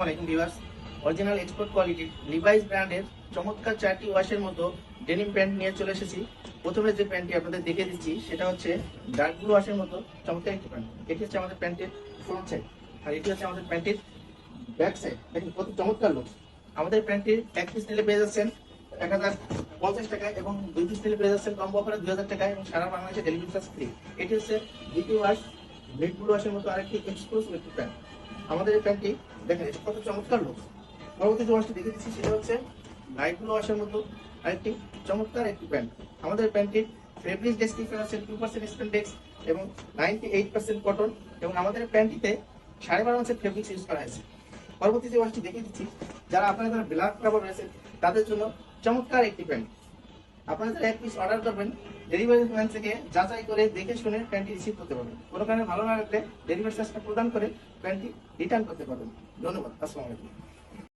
আসসালামু viewers, original export কোয়ালিটির Levi's ব্র্যান্ডের চমৎকার 4টি ওয়াশের মতো ডেনিম প্যান্ট নিয়ে চলে এসেছি। প্রথমে যে প্যান্টটি আপনাদের দেখিয়ে দিচ্ছি সেটা হচ্ছে ডার্ক ব্লু ওয়াশের মতো চমৎকার একটি প্যান্ট। এটি হচ্ছে আমাদের প্যান্টের ফ্রন্ট সাইড, আর এটি হচ্ছে আমাদের প্যান্টের ব্যাক সাইড। দেখুন কত চমৎকার লুক। আমাদের প্যান্টের এক পিস নিলে পেয়ে যাচ্ছেন 1050 টাকায় এবং 2 পিস নিলে পেয়ে যাচ্ছেন কম্বো অফারে 2000 টাকায় এবং সারা বাংলাদেশে ডেলিভারি চার্জ ফ্রি। এটি হচ্ছে ডিপি ওয়াশ রেড ব্লু ওয়াশের মতো আরেকটি এক্সক্লুসিভ একটি প্যান্ট। আমাদের এই প্যান্টটি দেখেন কত চমৎকার লুক। পরবর্তী যে ওয়াশটি দেখে দিচ্ছি সেটা হচ্ছে লাইট ব্লু ওয়াশের মতো আরেকটি চমৎকার একটি প্যান্ট। আমাদের প্যান্টটির ফেব্রিক ডেসক্রিপশন আছে 2% স্পেন্ডেক্স এবং 98% কটন, এবং আমাদের প্যান্টটিতে 12.5 ইঞ্চের ফেব্রিক্স ইউজ করা হয়েছে। পরবর্তী যে ওয়াশটি দেখে দিচ্ছি, যারা আপনারা যারা ব্ল্যাক কাপড় রয়েছে তাদের জন্য চমৎকার একটি প্যান্ট। আপনারা যারা এক পিস অর্ডার করবেন, ডেলিভারি ম্যান থেকে যাচাই করে দেখে শুনে প্যান্টটি রিসিভ করতে পারবেন। কোনো কারণে ভালো না লাগলে ডেলিভারি চার্জটা প্রদান করে প্যান্টটি রিটার্ন করতে পারবেন। ধন্যবাদ। আসসালামু আলাইকুম।